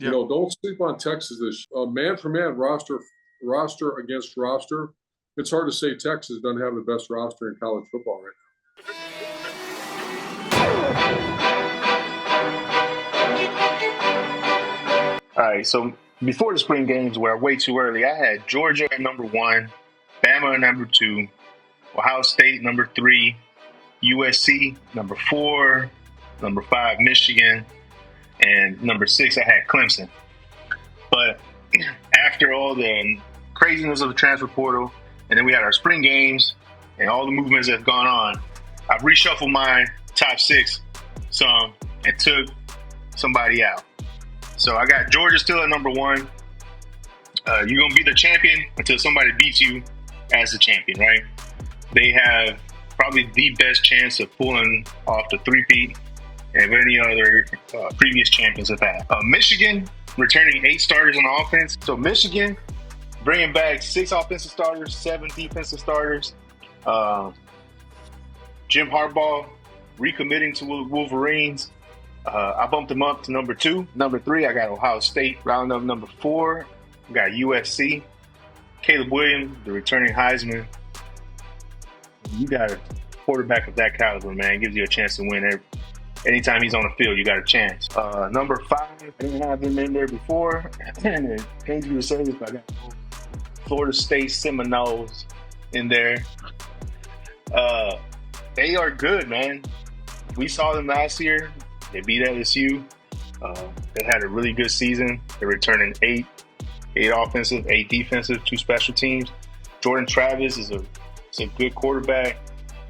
You know, don't sleep on Texas this man for man, roster against roster. It's hard to say Texas doesn't have the best roster in college football right All right, so before the spring games were way too early, I had Georgia at number one, Bama at number two, Ohio State number three, USC number four, number five, Michigan, and number six, I had Clemson. But after all the craziness of the transfer portal, and then we had our spring games and all the movements that have gone on, I've reshuffled my top six some and took somebody out. So I got Georgia still at number one. You're going to be the champion until somebody beats you as the champion, right? They have probably the best chance of pulling off the three-peat of any other previous champions have had. Michigan returning 8 starters on offense. So Michigan bringing back 6 offensive starters, 7 defensive starters. Jim Harbaugh recommitting to Wolverines. I bumped him up to number 2. Number 3, I got Ohio State. Round up number 4, I got USC. Caleb Williams, the returning Heisman. You got a quarterback of that caliber, man. Gives you a chance to win. Anytime he's on the field, you got a chance. Number 5, I didn't have him in there before. And it pains me to say this, but I got Florida State Seminoles in there. They are good, man. We saw them last year. They beat LSU. They had a really good season. They're returning 8 offensive, 8 defensive, 2 special teams. Jordan Travis is a good quarterback.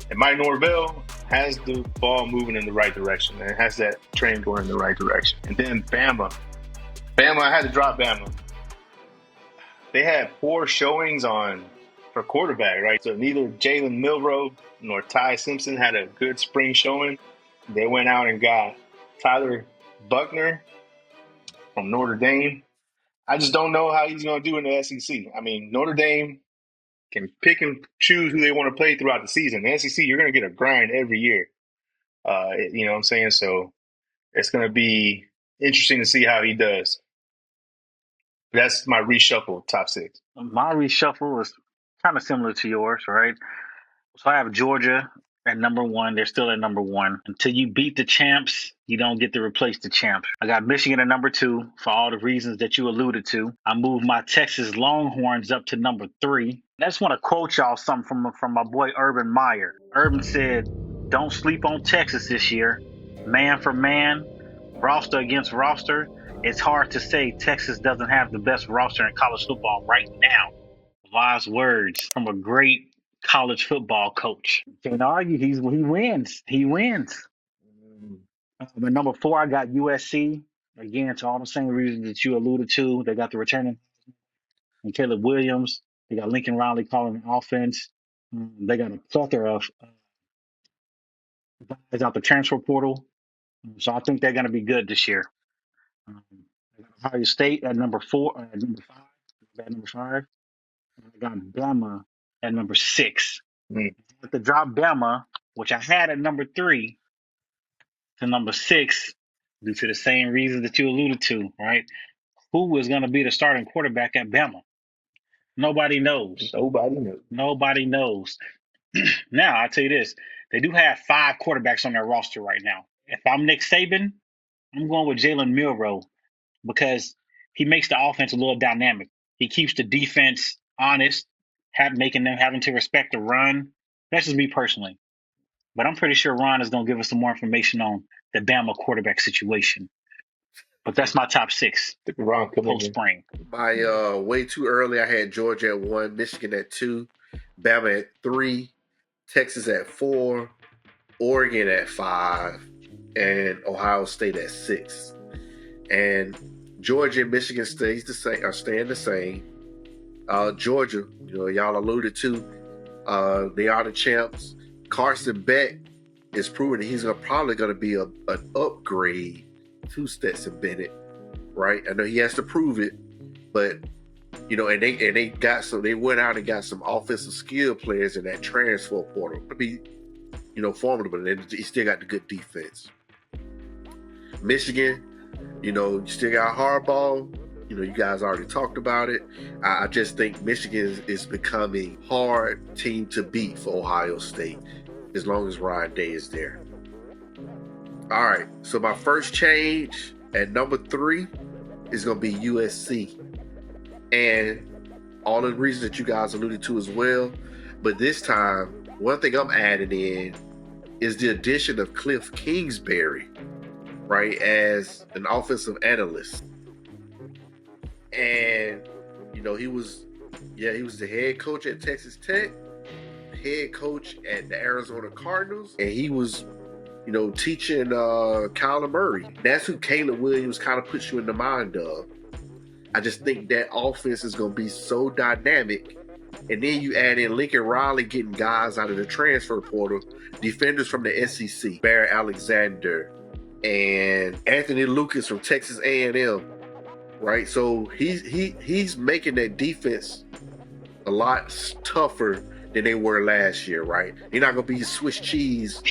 And Mike Norvell has the ball moving in the right direction and has that train going in the right direction. And then Bama. I had to drop Bama. They had poor showings for quarterback, right? So neither Jalen Milroe nor Ty Simpson had a good spring showing. They went out and got Tyler Buckner from Notre Dame. I just don't know how he's going to do in the SEC. I mean, Notre Dame can pick and choose who they want to play throughout the season. The SEC, you're going to get a grind every year. You know what I'm saying? So it's going to be interesting to see how he does. That's my reshuffle top 6. My reshuffle is kind of similar to yours, right? So I have Georgia at number 1. They're still at number 1. Until you beat the champs, you don't get to replace the champs. I got Michigan at number 2 for all the reasons that you alluded to. I moved my Texas Longhorns up to number 3. I just want to quote y'all something from my boy Urban Meyer. Urban said, "Don't sleep on Texas this year. Man for man, roster against roster. It's hard to say Texas doesn't have the best roster in college football right now." Wise words from a great college football coach. Can't argue. He wins. He wins. But number 4, I got USC. Again, to all the same reasons that you alluded to. They got the returning and Caleb Williams. They got Lincoln Riley calling the offense. They got a plethora of guys out the transfer portal. So I think they're going to be good this year. I got Ohio State at number 4, at number 5. At number 5. I got Bama at number 6. Mm. With the drop Bama, which I had at number 3, to number 6, due to the same reasons that you alluded to, right? Who is going to be the starting quarterback at Bama? Nobody knows. Nobody knows. Now, I'll tell you this. They do have 5 quarterbacks on their roster right now. If I'm Nick Saban, I'm going with Jalen Milroe because he makes the offense a little dynamic. He keeps the defense honest, making them having to respect the run. That's just me personally. But I'm pretty sure Ron is going to give us some more information on the Bama quarterback situation. But that's my top 6 post-spring. My way too early, I had Georgia at 1, Michigan at 2, Bama at 3, Texas at 4, Oregon at 5, and Ohio State at 6. And Georgia and Michigan are staying the same. Georgia, y'all alluded to, they are the champs. Carson Beck is proving that he's probably going to be an upgrade to Stetson Bennett, right? I know he has to prove it, but and they went out and got some offensive skill players in that transfer portal to be, formidable. And he still got the good defense. Michigan, You still got Harbaugh. You guys already talked about it. I just think Michigan is becoming hard team to beat for Ohio State as long as Ryan Day is there. All right, so my first change at number 3 is going to be USC. And all the reasons that you guys alluded to as well. But this time, one thing I'm adding in is the addition of Cliff Kingsbury, right, as an offensive analyst. And, he was the head coach at Texas Tech, head coach at the Arizona Cardinals, and he was, teaching Kyler Murray. That's who Caleb Williams kind of puts you in the mind of. I just think that offense is going to be so dynamic. And then you add in Lincoln Riley getting guys out of the transfer portal, defenders from the SEC, Barry Alexander, and Anthony Lucas from Texas A&M, right? So he's making that defense a lot tougher than they were last year, right? They're not going to be Swiss cheese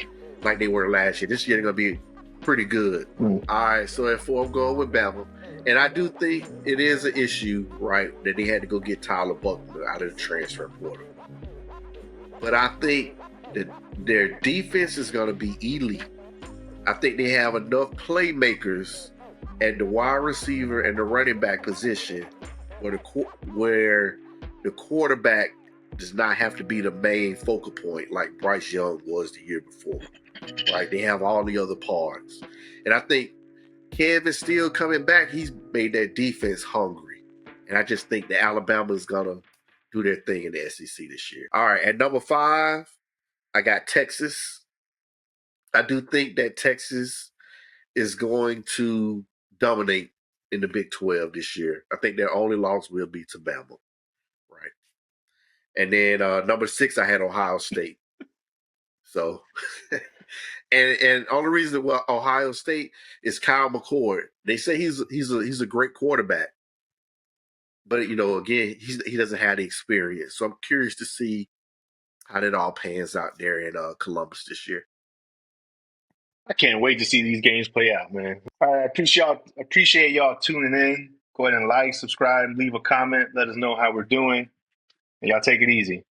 like they were last year. This year they're going to be pretty good. All right, so at 4, I'm going with Bama. And I do think it is an issue, right, that they had to go get Tyler Buckner out of the transfer portal. But I think that their defense is going to be elite. I think they have enough playmakers at the wide receiver and the running back position where the quarterback does not have to be the main focal point like Bryce Young was the year before, right? They have all the other parts. And I think Kevin Steele coming back, he's made that defense hungry. And I just think that Alabama is going to do their thing in the SEC this year. All right, at number 5, I got Texas. I do think that Texas is going to dominate in the Big 12 this year. I think their only loss will be to Bama, right? And then number 6, I had Ohio State. So... And only reason why Ohio State is Kyle McCord. They say he's a great quarterback, but again he doesn't have the experience. So I'm curious to see how that all pans out there in Columbus this year. I can't wait to see these games play out, man. I appreciate y'all tuning in. Go ahead and like, subscribe, leave a comment, let us know how we're doing, and y'all take it easy.